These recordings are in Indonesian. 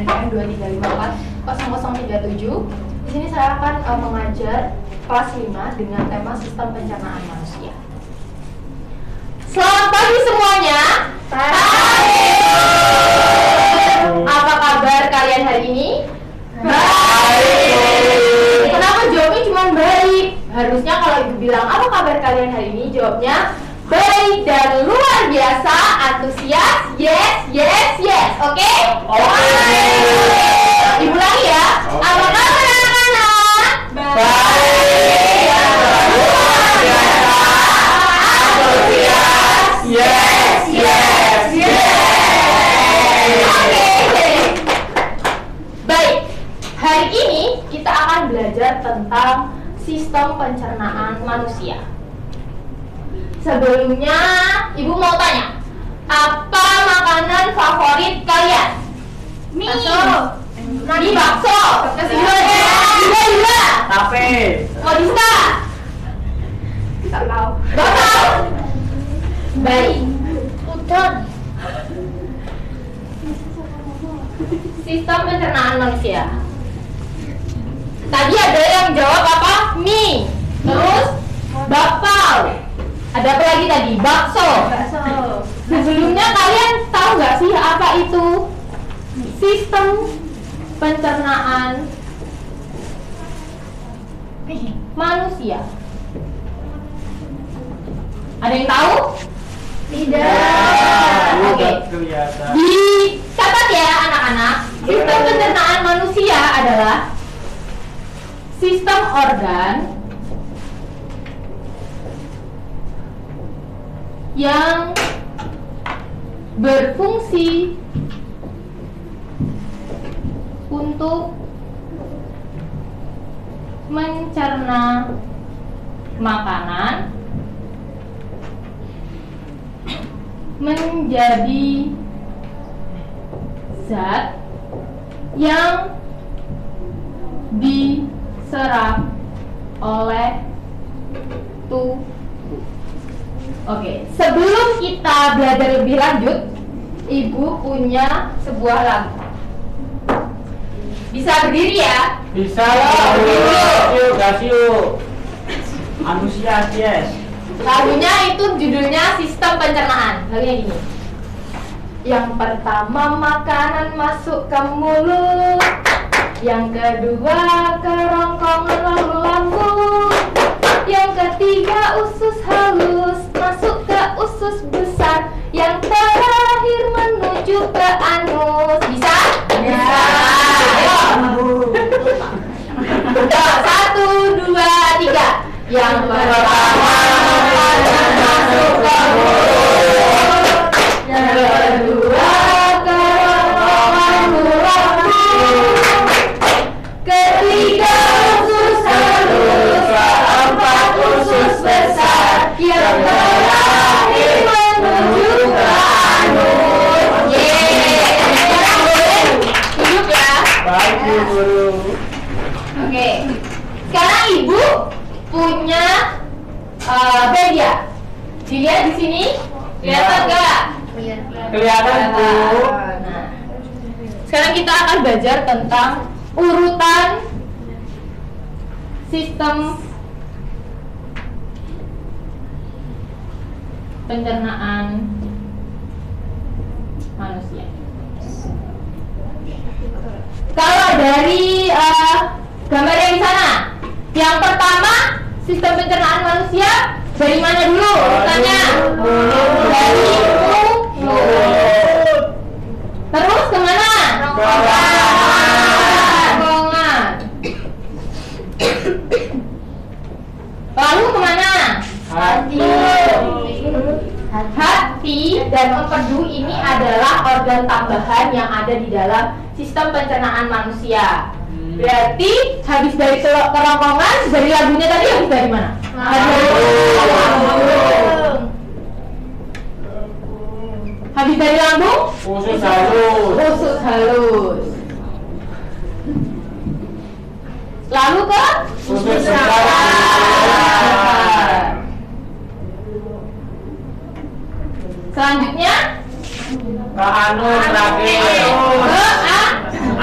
NPM 23540037. Di sini saya akan mengajar kelas 5 dengan tema sistem pencernaan manusia. Selamat pagi semuanya. Apa kabar kalian hari ini? Baik. Kenapa jawabnya cuma baik? Harusnya kalau ibu bilang apa kabar kalian hari ini, jawabnya baik dan luar biasa, antusias, yes, yes, yes. Oke? Ibu lagi ya. Apa kabar anak-anak? Baik dan luar biasa, antusias, yes, yes, yes. Oke. Baik. Hari ini kita akan belajar tentang sistem pencernaan manusia. Sebelumnya, ibu mau tanya, apa makanan favorit kalian? Mie. Bakso. Mie bakso. Gila. Tape. Mau bisa? Gak tahu. Baik. Udon. Sistem pencernaan manusia. Tadi ada yang jawab apa? Mie. Terus bakpao. Ada apa lagi tadi? Bakso. Sebelumnya kalian tahu nggak sih apa itu sistem pencernaan manusia? Ada yang tahu? Tidak. Oke. Dicatat ya anak-anak. Sistem pencernaan manusia adalah sistem organ yang berfungsi untuk mencerna makanan menjadi zat yang diserap oleh tubuh. Oke, sebelum kita belajar lebih lanjut, ibu punya sebuah lagu. Bisa berdiri ya? Bisa. Gasio. Antusias, yes. Lagunya itu judulnya Sistem Pencernaan. Lagunya gini. Yang pertama makanan masuk ke mulut, yang kedua kerongkongan lalu lambung, yang ketiga usus halus masuk ke usus besar, yang terakhir menuju ke anus. Bisa? Bisa. Satu, dua, tiga. Yang pertama makanan masuk ke mulut, yang kedua kerongkongan lambung, ketiga usus halus, keempat usus besar, yang terakhir menuju ke anus. Sekarang boleh duduk ya. Baik, Bu Guru. Oke. Sekarang ibu punya media. Dilihat di sini. Kelihatan nggak? Kelihatan, Bu. Nah, sekarang kita akan belajar tentang urutan sistem pencernaan manusia. Kalau dari gambar yang di sana, yang pertama sistem pencernaan manusia dari mana dulu urutannya? Dari mulut. Terus kemana? Kerongkongan. Lalu kemana? Hati. Hati dan empedu ini adalah organ tambahan yang ada di dalam sistem pencernaan manusia. Berarti habis dari kerongkongan, dari lagunya tadi habis dari mana? Habis dari lambung? Usus halus. Usus halus. Lalu ke? Usus besar. Selanjutnya ke anus terakhir. ke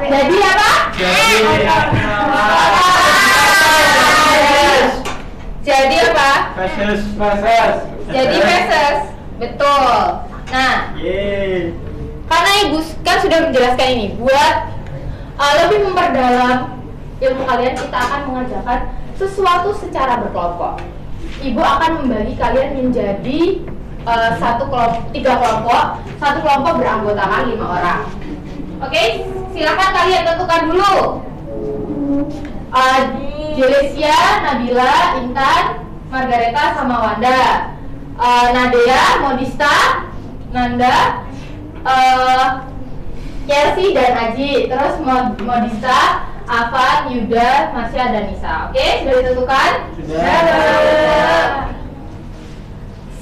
Jadi apa? Jadi apa? Feses. Jadi feses. Betul. Nah, karena ibu kan sudah menjelaskan ini, buat lebih memperdalam ilmu kalian, kita akan mengajarkan sesuatu secara berkelompok. Ibu akan membagi kalian menjadi tiga kelompok. Satu kelompok beranggotakan 5 orang. Oke, silakan kalian tentukan dulu. Jelesia, Nabila, Intan, Margareta, sama Wanda. Nadia, Modista, Nanda, Chelsea dan Aji. Terus Modista, Afan, Yuda, Masya dan Nisa. Oke, sudah ditentukan? Sudah.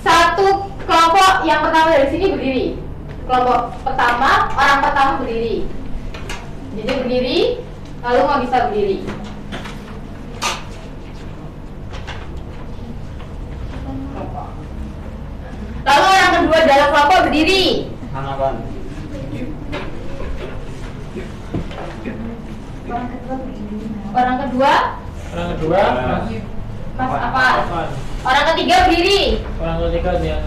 Satu kelompok yang pertama dari sini berdiri. Kelompok pertama, orang pertama berdiri. Jadi berdiri, lalu Modista berdiri. Lalu orang kedua dalam kelompok berdiri. Orang kedua Mas apa? Orang ketiga berdiri. Orang ketiga dia.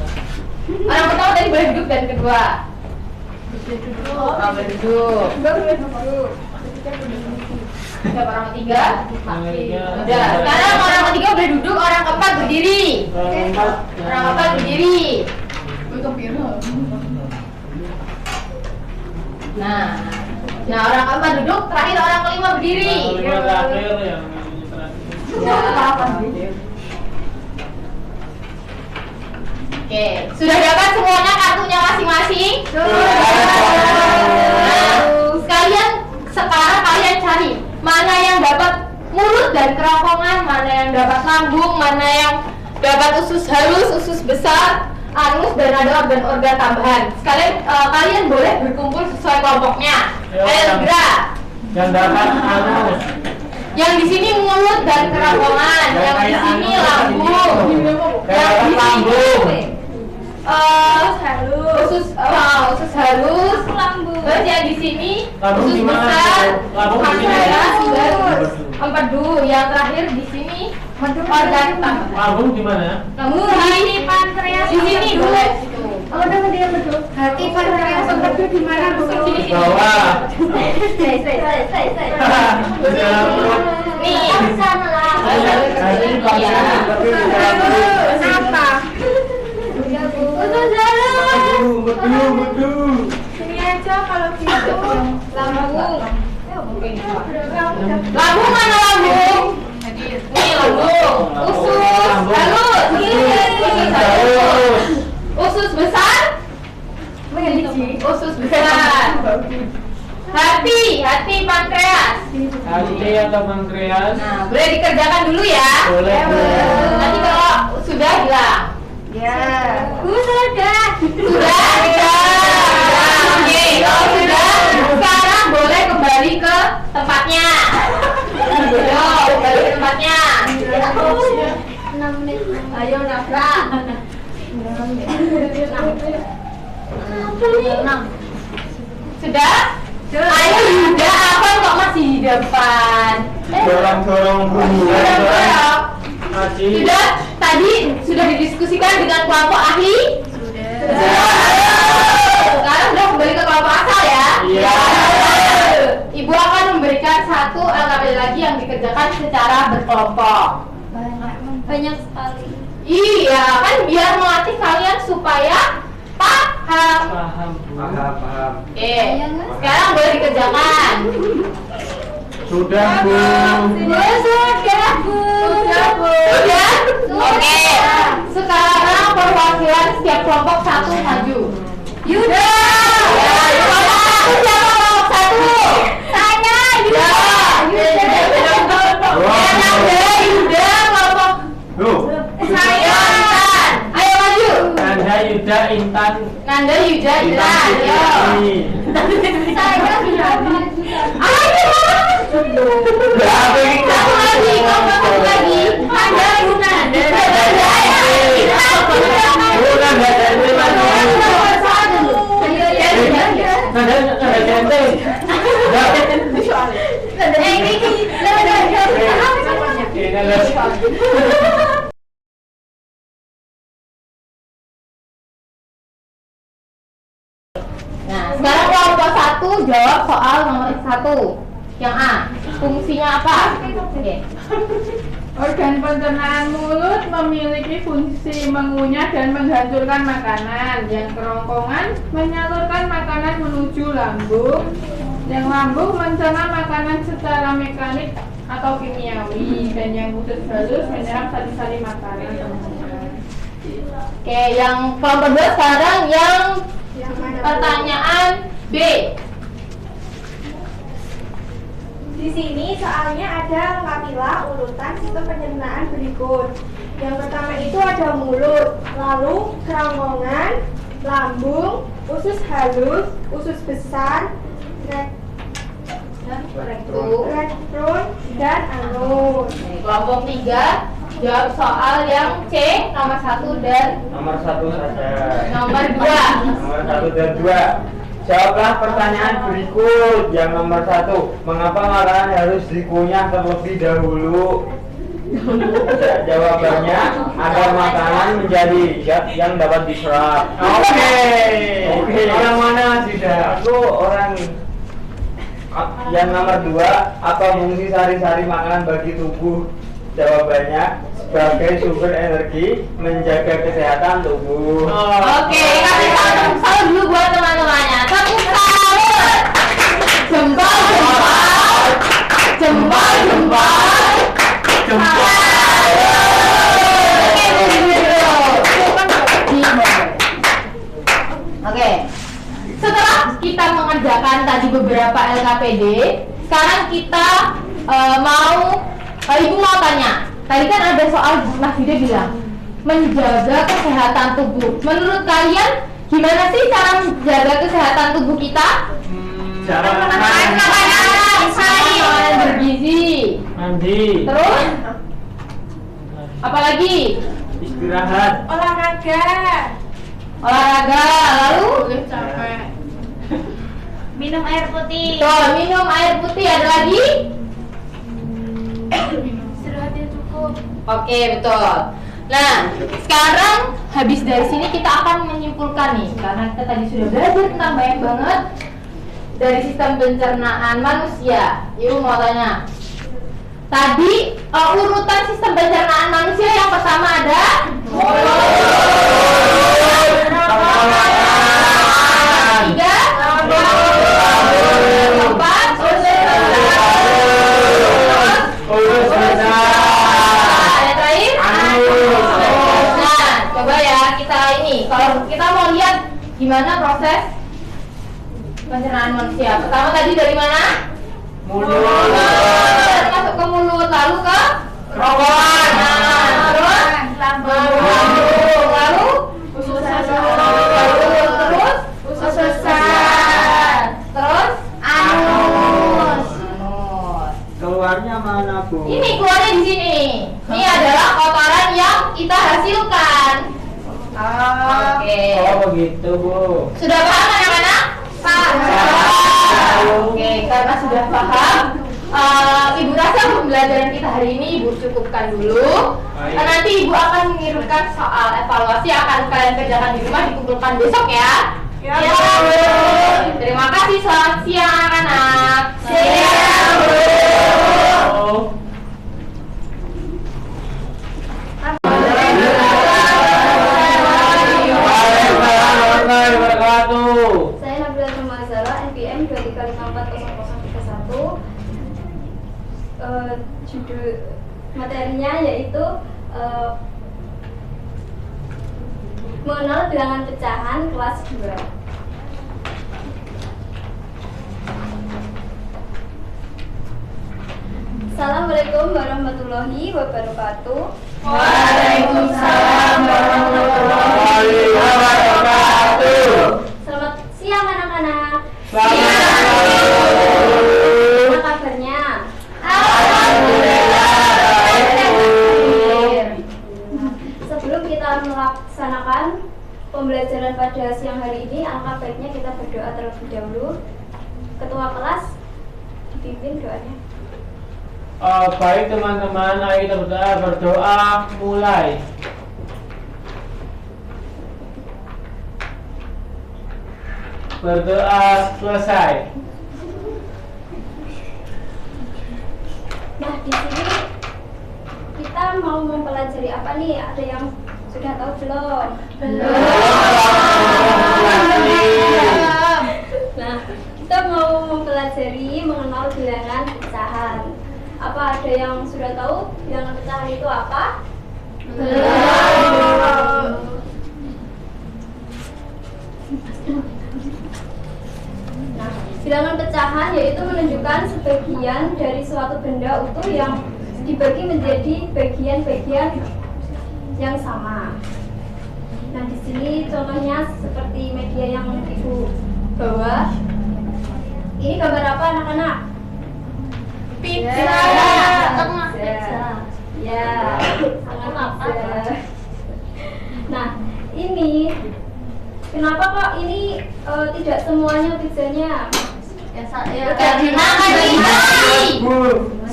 Orang pertama tadi boleh duduk dan kedua. Orang berduduk. Siapa orang ketiga? Udah. Sekarang orang ketiga boleh duduk, orang keempat berdiri. Orang keempat berdiri. Nah, orang keempat duduk, terakhir orang kelima berdiri. Terakhir yang Oke, sudah dapat semuanya kartunya masing-masing? Nah, sekarang kalian cari mana yang dapat mulut dan kerongkongan, mana yang dapat lambung, mana yang dapat usus halus, usus besar, anus, dan ada organ-organ tambahan. Sekalian kalian boleh berkumpul sesuai kelompoknya. Ayo segera. yang dapat anus. Yang di sini mulut dan kerongkongan, yang di sini lambung, yang di sini usus halus, lambung. Terus yang di sini usus besar, empedu. Yang terakhir di sini organ tambahan. Lambung di mana? Lambung di sini pankreas. Di sini boleh. Udah dia betul. Hati pankreas empedu di mana Bu? Sini. Bawah. Nih. Sana lah. Apa? Usus halus. Betul. Sini aja kalau gitu. Lambung. Lambung mana lambung? Nih lambung. Usus halus. Usus halus. Usus besar? Usus besar. Hati pankreas. Hati atau pankreas? Nah, boleh dikerjakan dulu ya. Boleh. Nanti kalau sudah bilang. Ya. Sudah. Oke, kalau sudah, sekarang boleh kembali ke tempatnya. Ayo, kembali ke tempatnya. 6 menit. Ayo, Nafra. 6. Sudah? Ayo Yuda, apa kok masih di depan? Dorong-dorong Dorong. Aji. Sudah? Tadi sudah didiskusikan dengan kelompok ahli? Sudah. Sekarang udah kembali ke kelompok asal ya? Iya. Ibu akan memberikan satu LKPD lagi yang dikerjakan secara berkelompok. Banyak sekali. Iya, kan biar melatih kalian supaya paham. Paham. Oke, sekarang boleh dikerjakan. Sudah, Bu. Sudah, Bu. Oke. Sekarang perwakilan setiap kelompok satu maju. Yuda. Ya, kelompok satu siapa kelompok satu? Saya, Yuda. Yuda, kelompok saya. Ayo maju. Nanda, Yuda, Intan. Nanda, Yuda, Intan. Ayo. Saya sudah maju. Ayo. Satu lagi, kelompok lagi. Nanda, Yuda, Nanda, Nah, sekarang kelompok 1 jawab soal nomor 1. Yang A, fungsinya apa? Oke. Organ pencernaan mulut memiliki fungsi mengunyah dan menghancurkan makanan. Yang kerongkongan menyalurkan makanan menuju lambung. Yang lambung mencerna makanan secara mekanik atau kimiawi. Dan yang usus halus menyerap sari-sari makanan. Oke, yang kelompok 2 sekarang yang pertanyaan B. Di sini soalnya ada lengkapilah urutan sistem pencernaan berikut. Yang pertama itu ada mulut, lalu kerongkongan, lambung, usus halus, usus besar, rektum, dan anus. Kelompok 3 jawab soal yang C, nomor 1 dan Nomor 1 saja. nomor 2. Nomor 1 dan 2. Jawablah pertanyaan berikut. Yang nomor 1, mengapa makanan harus dikunyah terlebih dahulu? Jawabannya agar makanan menjadi zat yang dapat diserap. Oke. Orang mana tidak? Aku orang. Yang nomor 2, apa fungsi sari-sari makanan bagi tubuh? Jawabannya sebagai sumber energi, menjaga kesehatan tubuh. Oke, kasih tepuk tangan dulu buat teman-temannya. Tepuk tangan. Jempol, jempol. Jempol, jempol. Jempol. Oke. Setelah kita mengerjakan tadi beberapa LKPD, sekarang kita Ibu mau tanya. Tadi kan ada soal Mas Yuda bilang menjaga kesehatan tubuh. Menurut kalian gimana sih cara menjaga kesehatan tubuh kita? Cara Makanan bergizi. mandi, Terus apalagi? istirahat, Olahraga, Lalu minum air putih, tuh, minum air putih. Ada lagi? istirahat yang cukup. Oke, betul. Nah, sekarang habis dari sini kita akan menyimpulkan nih, karena kita tadi sudah belajar tentang banyak banget dari sistem pencernaan manusia. Ibu mau tanya. Tadi urutan sistem pencernaan manusia yang pertama ada tiga, empat, urus besar, yang terakhir. Nah, coba ya kita ini. Kalau kita mau lihat gimana proses pencernaan manusia. Pertama tadi dari mana? mulut, Masuk ke mulut, lalu ke kerongkongan, terus lambung, lalu Usus halus, terus usus besar, terus anus. keluarnya mana Bu? Ini keluarnya di sini. Ini adalah kotoran yang kita hasilkan. Oke. Oh begitu Bu. Sudah paham anak-anak? Oke, karena sudah paham, Ibu rasa pembelajaran kita hari ini Ibu cukupkan dulu. Baik. Nanti Ibu akan mengirimkan soal evaluasi yang akan kalian kerjakan di rumah, dikumpulkan besok ya. Ya, Ya, Bu. Terima kasih, selamat siang anak-anak. Siang, Bu. Oh. Saya Nabila Rumazala, NPM 23540031. Judul materinya yaitu mengenal bilangan pecahan kelas 2. Assalamualaikum warahmatullahi wabarakatuh. Waalaikumsalam warahmatullahi wabarakatuh. Selamat siang anak-anak. Selamat Apa kabarnya? Sebelum kita melaksanakan pembelajaran pada siang hari ini, alangkah baiknya kita berdoa terlebih dahulu. Ketua kelas dipimpin doanya. Baik teman-teman, ayo kita berdoa mulai. Berdoa selesai. Nah, di sini kita mau mempelajari apa nih? Ada yang sudah tahu belum? Nah, kita mau mempelajari mengenal bilangan pecahan. Apa ada yang sudah tahu bilangan pecahan itu apa? Nah, bilangan pecahan yaitu menunjukkan sebagian dari suatu benda utuh yang dibagi menjadi bagian-bagian yang sama. Nah, di sini contohnya seperti media yang Ibu bawa. Ini gambar apa, anak-anak? Pizza. Pizza. Ya, sangat pizza. Nah, ini kenapa kok ini tidak semuanya pizzanya? Sudah dimakan Lisa.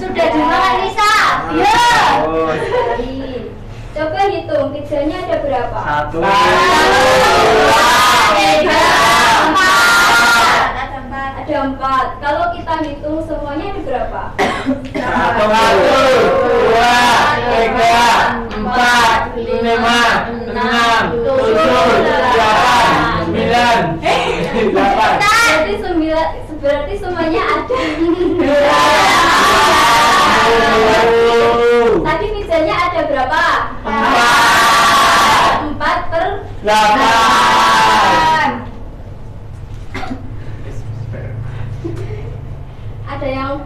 Sudah dimakan Lisa. Ya. Baik. Coba hitung pizzanya ada berapa? 1, 2, 3, 4. Ada 4. Kalau kita hitung semuanya ada berapa? 1, 2, 3, 4, 5, 6, 7, 8, 9, 8. Berarti semuanya ada. Tadi pizzanya ada berapa? 4 per 8. Ada yang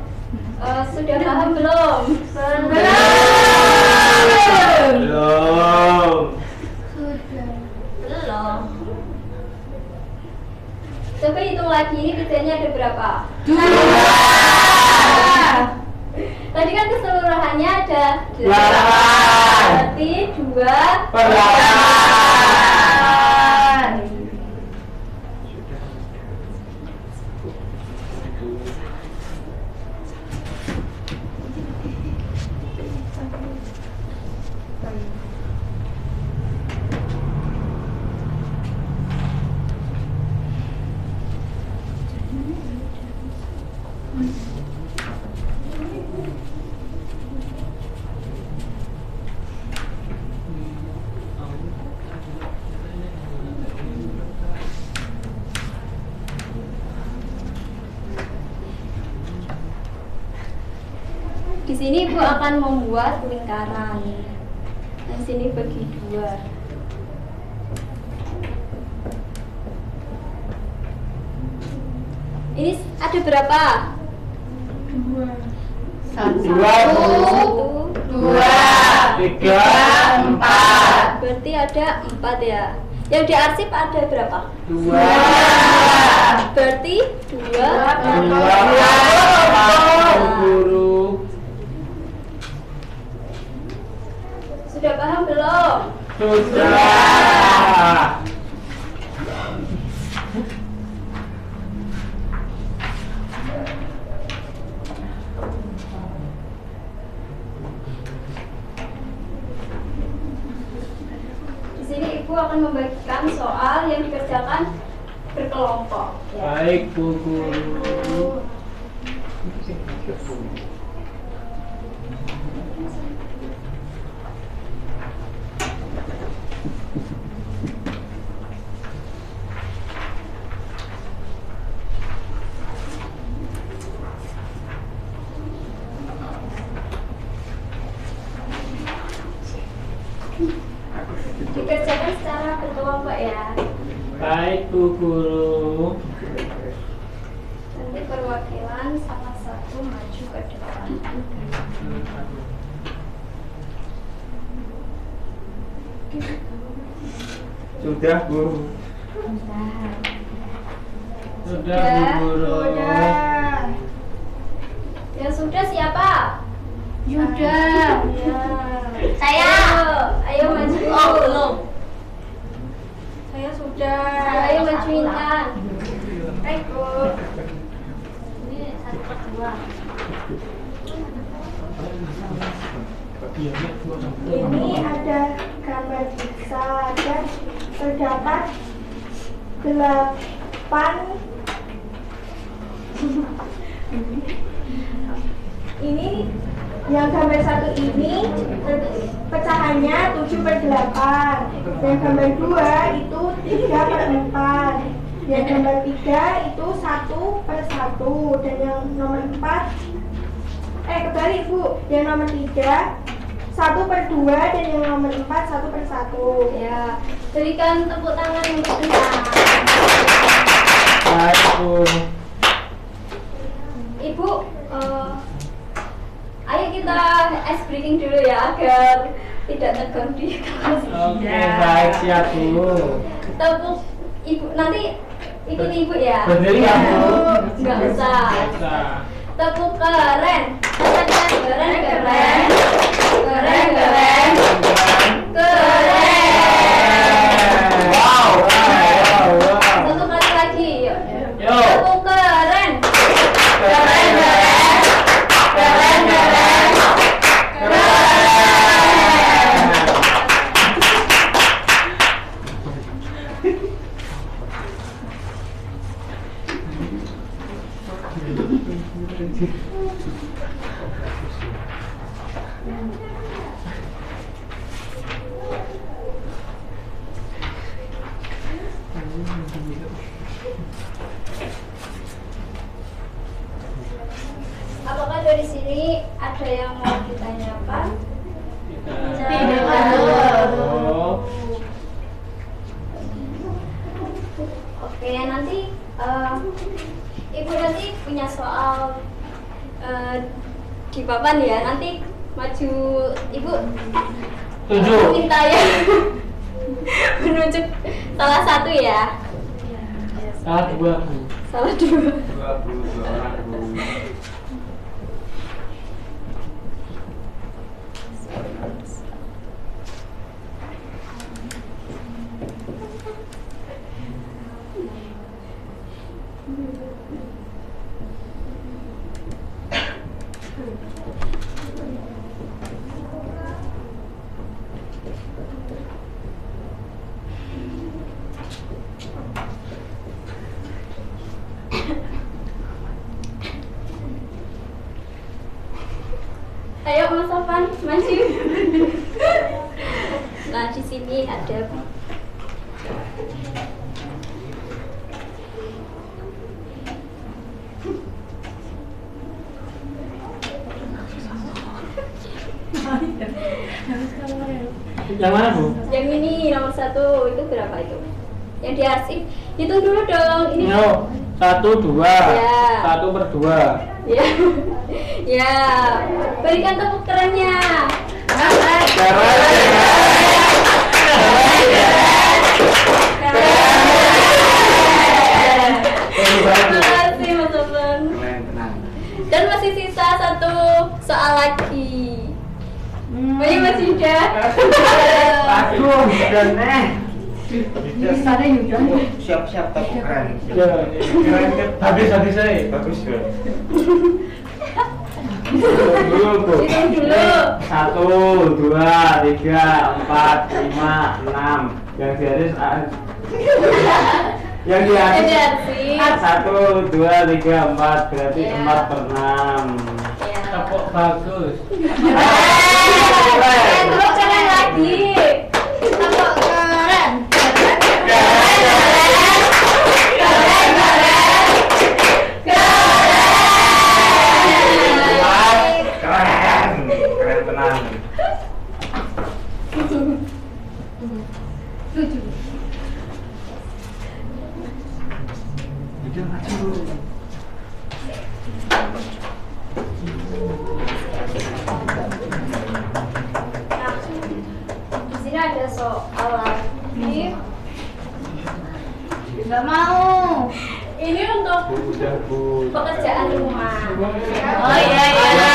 sudah paham belum? Belum. Belum. Coba hitung lagi, ini pizzanya ada berapa? 2. Tadi kan keseluruhannya ada 8. 8. Berarti 2 Per 8. Di sini Ibu akan membuat lingkaran. Di sini bagi 2. Ini ada berapa? 1, 2, 2, 3, 4. Berarti ada 4 ya. Yang diarsip ada berapa? 2, Berarti 2 guru. Sudah paham belum? Sudah. Di sini Ibu akan membagikan soal yang dikerjakan berkelompok. Ya. Baik, Bu Guru. Dikerjakan secara berkelompok ya. Baik, Bu Guru. Nanti perwakilan salah satu maju ke depan. Sudah, Bu. Sudah, Bu Guru. Yang sudah siapa? Yuda. Ya. Saya. Ayo maju. Oh, belum. Saya sudah. Ayo maju Intan. Baik, Bu. Ini 1 per 2. Ini ada gambar pizza dan terdapat 8 Ini yang gambar 1 ini pecahannya 7/8. Yang gambar 2 itu 3/4. Yang gambar 3 itu 1/1. Dan yang nomor 4 kebalik Bu. Yang nomor 3 1/2 dan yang nomor 4 1/1. Ya, berikan tepuk tangan untuk Ina. Baik, Bu. Ibu, ayo kita ice breaking dulu ya agar tidak tegang di kelas. Oke, baik, siap, Bu. Tepuk Ibu, nanti ikuti Ibu ya. Berdiri ya, Bu. Nggak usah. Bisa. Tepuk keren. Katakan keren, keren. Keren, keren. Keren. Wow. Satu kali lagi, yuk. Yo. Tepuk keren. Keren, keren. Keren, keren. Keren. Apakah dari sini ada yang mau ditanyakan? Tidak ada. Oke, nanti Ibu nanti punya soal di papan ya. Nanti maju Ibu. Tujuh. Minta ya menunjuk salah satu ya. Salah 2, Bu. Salah 2. 2, Bu. 2 orang, Bu. Ayo Mas Sofan, maju. Nah, di sini ada Yang mana, Bu? yang ini nomor 1 itu berapa itu? Yang diarsip. Hitung dulu dong. Ini. Yo. 1, 2. Ya. 1/2. Ya. Ya. Berikan tepuk kerennya. Terima kasih Mas Sofan. Dan masih sisa 1 soal lagi. Ayo Mas Yuda. Aduh, dan Siap-siap tepuk keren. habis saya. Bagus ya. Dulu, Bu. Hitung dulu. 1, 2, 3, 4, 5, 6. Yang diaris yang diaris Diarsip. 1, 2, 3, 4 berarti Ya. 4/6. Ya. Tepuk bagus. Tepuk keren lagi. Tepuk keren. Keren tenang. Nah, di sini ada soal lagi. Nggak mau. Ini untuk Udah, Bu. pekerjaan rumah. Oh iya iya.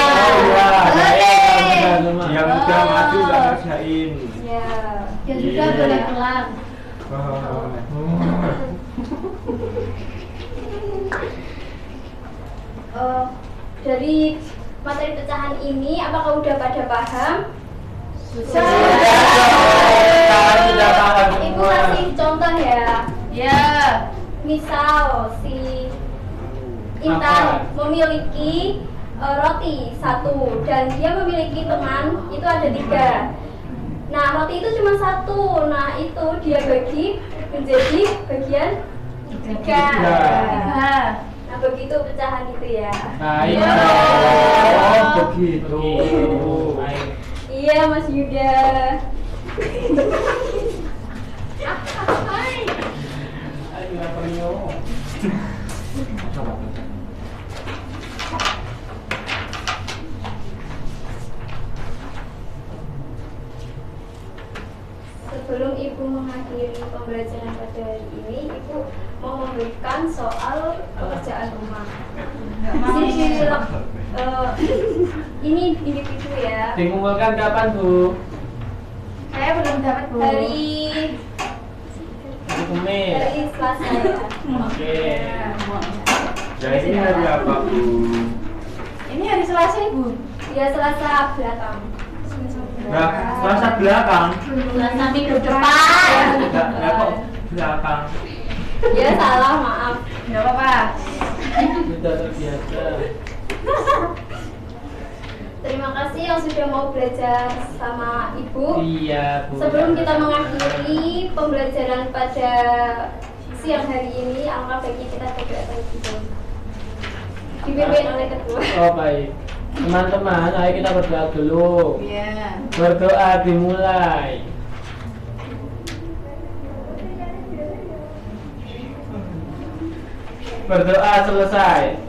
Yang udah maju nggak ngerjain. Ya. Yang juga boleh pulang. Dari materi pecahan ini, apakah udah pada paham? Sudah paham Ibu semua. kasih contoh ya. Ya. Misal si Intan memiliki roti 1 dan dia memiliki teman itu ada 3. Nah, roti itu cuma 1. Nah, itu dia bagi menjadi bagian 3. Nah, begitu pecahan itu ya. Baik. Oh, begitu. Iya, Mas Yuda. Sebelum Ibu mengakhiri pembelajaran pada hari ini, Ibu mau memberikan soal pekerjaan rumah. Ini individu ya. Dikumpulkan kapan, Bu? Saya belum dapat Bu. Hari Selasa. Selasa ya. Oke. Jadi ini hari apa, Bu? Ini hari Selasa Ibu. Ya, Selasa belakang. Selasa belakang. Selasa minggu depan. Enggak kok belakang. Ya, salah, maaf. Enggak apa-apa. Sudah terbiasa. Terima kasih yang sudah mau belajar sama Ibu. Iya, Bu. Sebelum kita mengakhiri pembelajaran pada siang hari ini, alangkah baiknya kita berdoa terlebih dahulu. Dipimpin oleh ketua. Oh, baik. Teman-teman, ayo kita berdoa dulu. Iya. Berdoa dimulai. Berdoa selesai.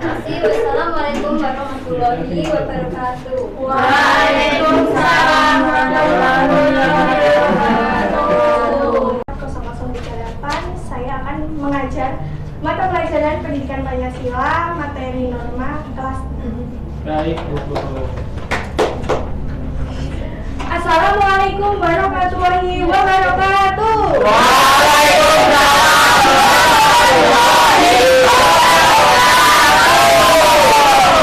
Wassalamualaikum warahmatullahi wabarakatuh. Waalaikumsalam warahmatullahi wabarakatuh. 008 saya akan mengajar mata pelajaran pendidikan Pancasila materi norma kelas 6. Baik, Bu. Assalamualaikum warahmatullahi wabarakatuh.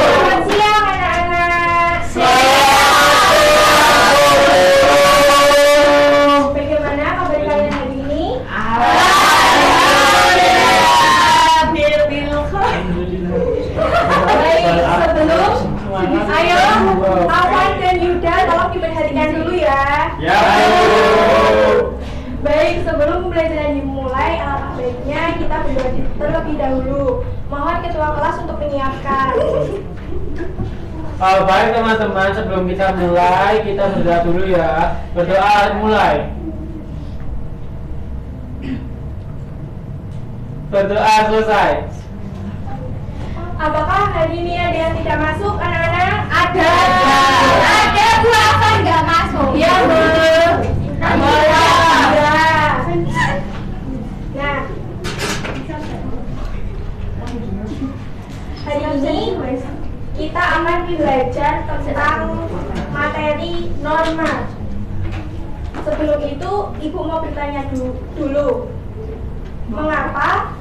Selamat siang anak-anak. Bagaimana kabar kalian hari ini? Baik, sebelum ayo Awan dan Yuda tolong diperhatikan dulu ya. Ya, Baik, sebelum pembelajaran dimulai, alangkah baiknya kita berdoa terlebih dahulu. Mohon ketua kelas untuk menyiapkan. Baik teman-teman, sebelum kita mulai, kita berdoa dulu ya. Berdoa mulai. Berdoa selesai. Apakah hari ini ada yang tidak masuk, anak-anak? Ada. Ada, Bu. Apa nggak masuk? Iya, Bu. Ada. Nah, hari ini kita akan belajar tentang materi norma. Sebelum itu, Ibu mau bertanya dulu. Mengapa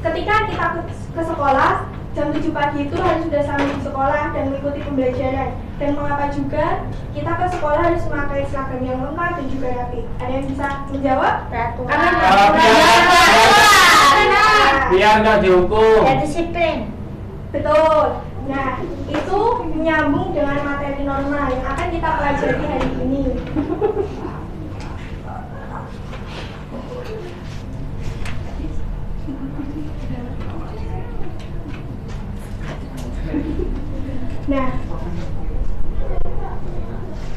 ketika kita ke sekolah jam 7 pagi itu harus sudah sampai di sekolah dan mengikuti pembelajaran, dan mengapa juga kita ke sekolah harus memakai seragam yang lengkap dan juga rapi? Ada yang bisa menjawab? Karena Biar nggak dihukum. disiplin. Betul. Nah, itu menyambung dengan materi norma yang akan kita pelajari hari ini. Nah,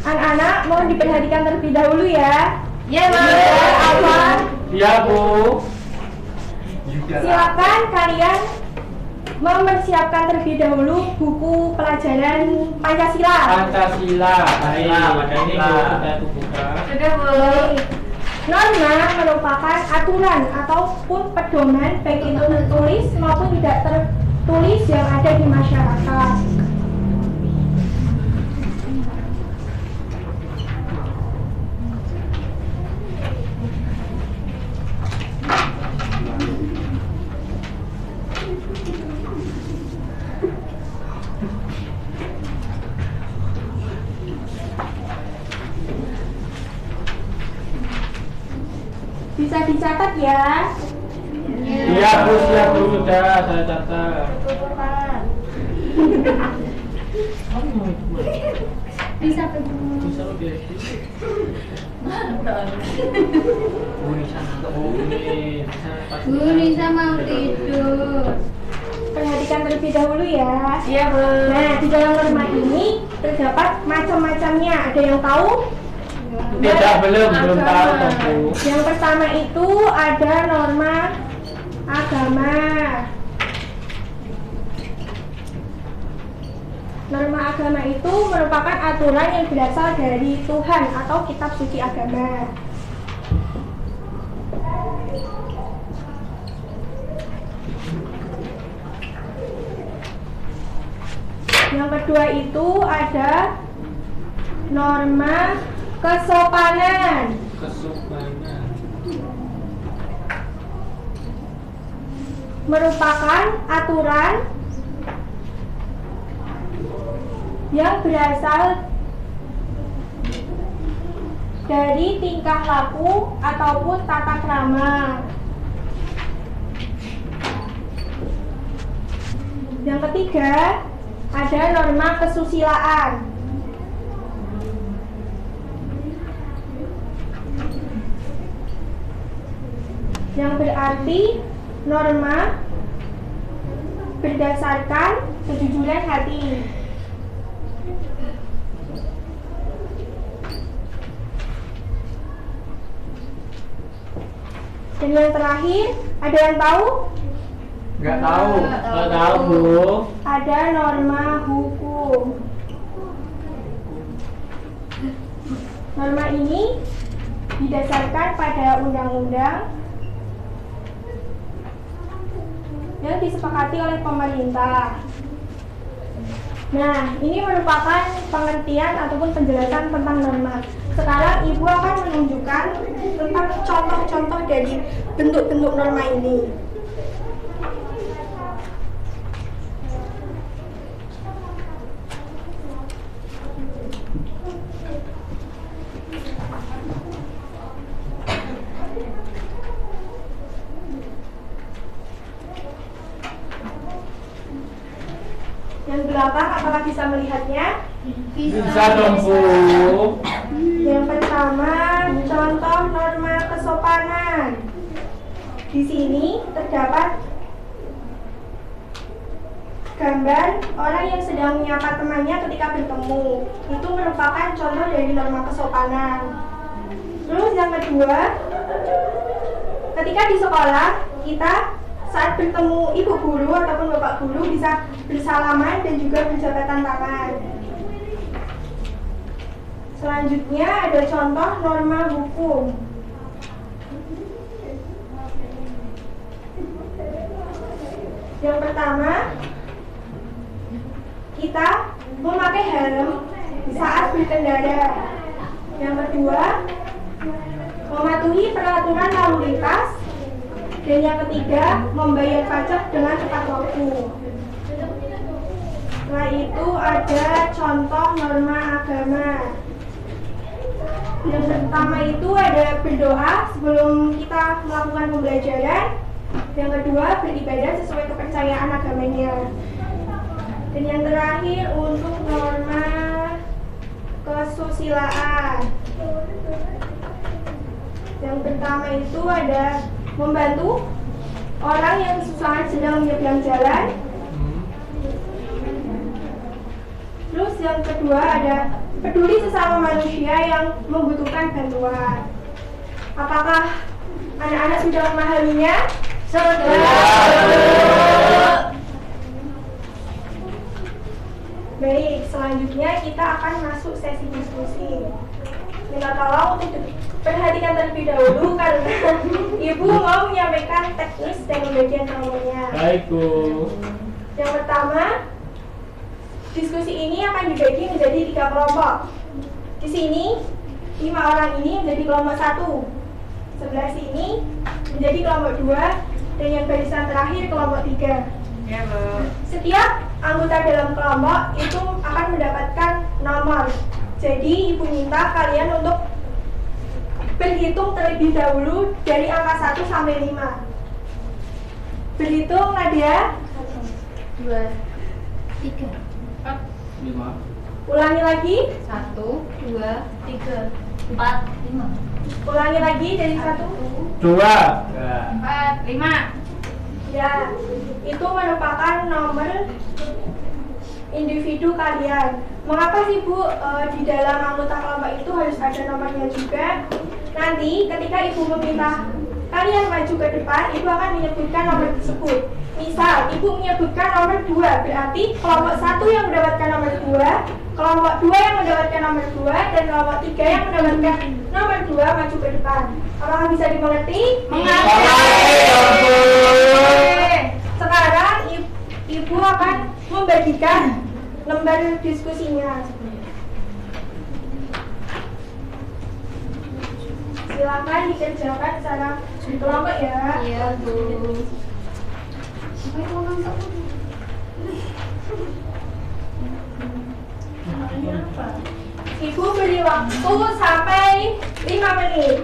anak-anak mau diperhatikan terlebih dahulu ya. Iya, Bu. Apa? Iya, Bu. Silakan kalian mempersiapkan terlebih dahulu buku pelajaran Pancasila. Pancasila. Baik, ini Bu sudah buka. Sudah, Bu. Baik. Norma merupakan aturan ataupun pedoman baik itu tertulis maupun tidak tertulis yang ada di masyarakat. Bisa dicatat ya. Iya Bu, siap Bu, sudah saya catat. Bisa Bisa lebih. Bu Nisa mau tidur. Perhatikan terlebih dahulu ya. Iya Bu. Nah, di dalam norma ini terdapat macam-macamnya. Ada yang tahu? Tidak, belum tahu Bu. Yang pertama itu ada norma agama. Norma agama itu merupakan aturan yang berasal dari Tuhan atau kitab suci agama. Yang kedua itu ada norma kesopanan. Merupakan aturan yang berasal dari tingkah laku ataupun tata krama. Yang ketiga ada norma kesusilaan. Yang berarti norma berdasarkan kejujuran hati. Dan yang terakhir, ada yang tahu? Nggak tahu. Nggak tahu Bu. Ada norma hukum. Norma ini didasarkan pada undang-undang yang disepakati oleh pemerintah. Nah, ini merupakan pengertian ataupun penjelasan tentang norma. Sekarang Ibu akan menunjukkan tentang contoh-contoh dari bentuk-bentuk norma ini. Yang belakang, apakah bisa melihatnya? Bisa dong Bu. Yang pertama, contoh norma kesopanan. Di sini terdapat gambar orang yang sedang menyapa temannya ketika bertemu. Itu merupakan contoh dari norma kesopanan. Terus yang kedua, ketika di sekolah, kita saat bertemu ibu guru ataupun bapak guru bisa bersalaman dan juga berjabatan tangan. Selanjutnya ada contoh norma hukum. Yang pertama, kita memakai helm saat berkendara. Yang kedua, mematuhi peraturan lalu lintas. Dan yang ketiga, membayar pajak dengan tepat waktu. Setelah itu ada contoh norma agama. Yang pertama itu ada berdoa sebelum kita melakukan pembelajaran. Yang kedua, beribadah sesuai kepercayaan agamanya. Dan yang terakhir untuk norma kesusilaan. Yang pertama itu ada membantu orang yang kesusahan sedang menyeberang jalan. Terus yang kedua ada peduli sesama manusia yang membutuhkan bantuan. Apakah anak-anak sudah memahaminya? Sudah. Baik, selanjutnya kita akan masuk sesi diskusi. Minta tolong untuk perhatikan terlebih dahulu karena Ibu mau menyampaikan teknis dan pembagian kelompoknya. Baik Bu. Yang pertama, diskusi ini akan dibagi menjadi 3 kelompok. Di sini 5 orang ini menjadi kelompok 1. Sebelah sini menjadi kelompok 2 dan yang barisan terakhir kelompok 3. Ya Bu. Setiap anggota dalam kelompok itu akan mendapatkan nomor. Jadi Ibu minta kalian untuk berhitung terlebih dahulu dari angka 1 sampai 5. Berhitung, Nadia. 2, 3, 5. Ulangi lagi. 1, 2, 3, 4, 5. Ulangi lagi dari 1. 2. 4, 5. Ya, itu merupakan nomor individu kalian. Mengapa sih Bu di dalam anggota kelompok itu harus ada nomornya juga? Nanti ketika Ibu meminta kalian maju ke depan, Ibu akan menyebutkan nomor tersebut. Misal, Ibu menyebutkan nomor 2, berarti kelompok 1 yang mendapatkan nomor 2, kelompok 2 yang mendapatkan nomor 2, dan kelompok 3 yang mendapatkan nomor 2 maju ke depan. Apakah bisa dimengerti? Sekarang Ibu akan membagikan lembar diskusinya. Silakan dikerjakan secara kelompok ya. Iya, Bu. Ibu beri waktu sampai 5 menit.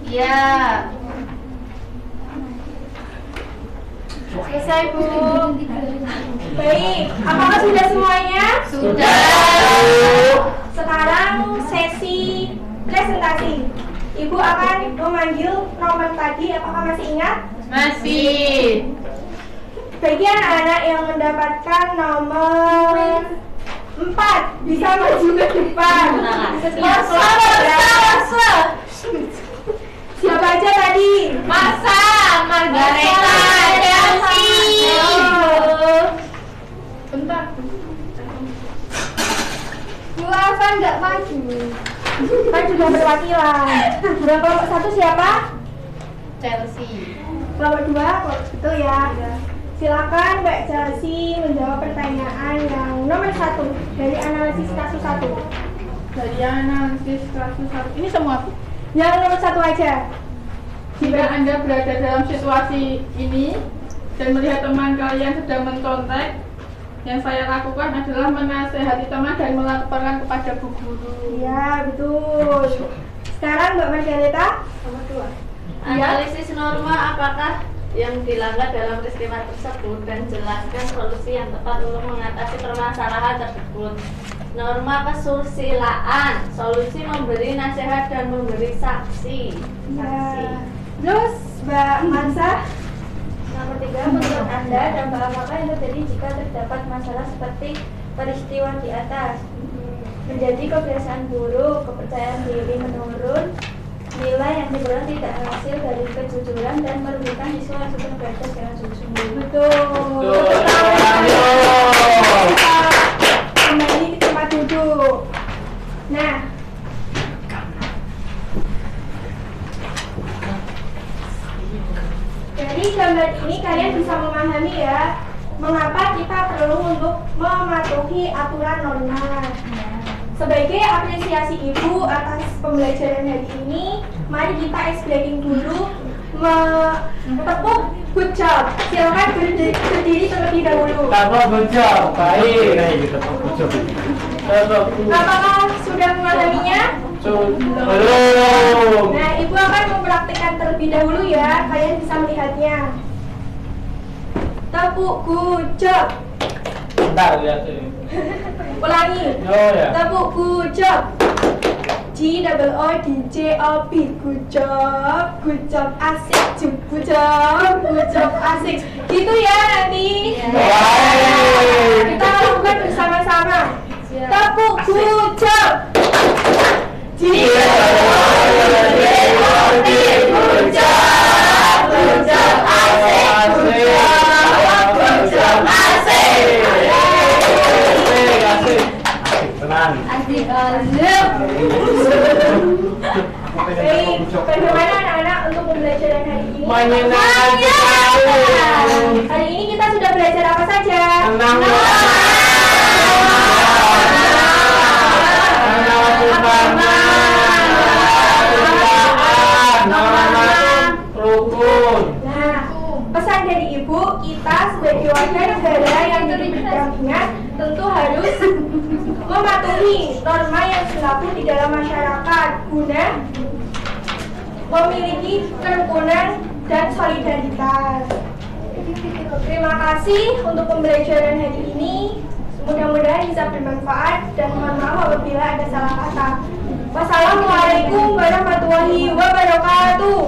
Iya. Selesai, Bu. Baik, apakah sudah semuanya? Sudah. Sekarang sesi presentasi. Ibu akan memanggil nomor tadi, apakah masih ingat? Masih. Bagi anak-anak yang mendapatkan nomor 4 bisa maju ke depan. Siapa aja tadi? Masa, Margareta, Chelsea. Bentar. Bu Alfa nggak maju. Kan juga perwakilan. Dan kelompok 1 siapa? Chelsea. Kelompok 2, betul ya. Silakan Mbak Chelsea menjawab pertanyaan yang nomor 1 dari analisis kasus 1. Dari analisis kasus 1. Ini semua, Bu. Yang nomor 1 aja. Jika Anda berada dalam situasi ini dan melihat teman kalian sedang mencontek, yang saya lakukan adalah menasehati teman dan melaporkan kepada Bu Guru. Iya, betul. Sekarang Mbak Margareta, nomor 2. Analisis norma apakah yang dilanggar dalam peristiwa tersebut dan jelaskan solusi yang tepat untuk mengatasi permasalahan tersebut. Norma kesusilaan, solusi memberi nasihat dan memberi saksi. Ya. Terus Mbak Mansa, Nomor 3, menurut Anda dampak apakah yang terjadi jika terdapat masalah seperti peristiwa di atas? Menjadi kebiasaan buruk, kepercayaan diri menurun, nilai yang diperoleh tidak hasil dari kejujuran dan merugikan siswa yang sudah belajar dengan sungguh-sungguh. betul. Kembali ke tempat duduk. Nah, dari gambar ini kalian bisa memahami ya, mengapa kita perlu untuk mematuhi aturan norma. Sebagai apresiasi Ibu atas pembelajaran hari ini, mari kita ice breaking dulu, tepuk good job. Silakan berdiri terlebih dahulu. Tanpa bocor, baik. Apakah sudah memahaminya? Belum. Nah, Ibu akan mempraktikkan terlebih dahulu ya. Kalian bisa melihatnya. Tepuk good job. Bentar lihat ini. Ulangi. Oh ya. Tepuk good job. G-O-O-D-J-O-B. Good job, asik. Good job, asik. Gitu ya nanti. Baik. Kita lakukan bersama-sama. Tepuk good job. G-O-O-D-J-O-B. Good job, asik. Good job, asik. Tenang. Asik. Baik, bagaimana anak-anak untuk pembelajaran hari ini? Menyenangkan sekali. Hari ini kita sudah belajar apa saja? Tenang. Rukun. Nah, pesan dari Ibu, kita sebagai warga negara yang berdampingan tentu harus mematuhi norma yang berlaku di dalam masyarakat guna memiliki kerukunan dan solidaritas. Terima kasih untuk pembelajaran hari ini. Mudah-mudahan bisa bermanfaat dan mohon maaf apabila ada salah kata. Wassalamualaikum warahmatullahi wabarakatuh.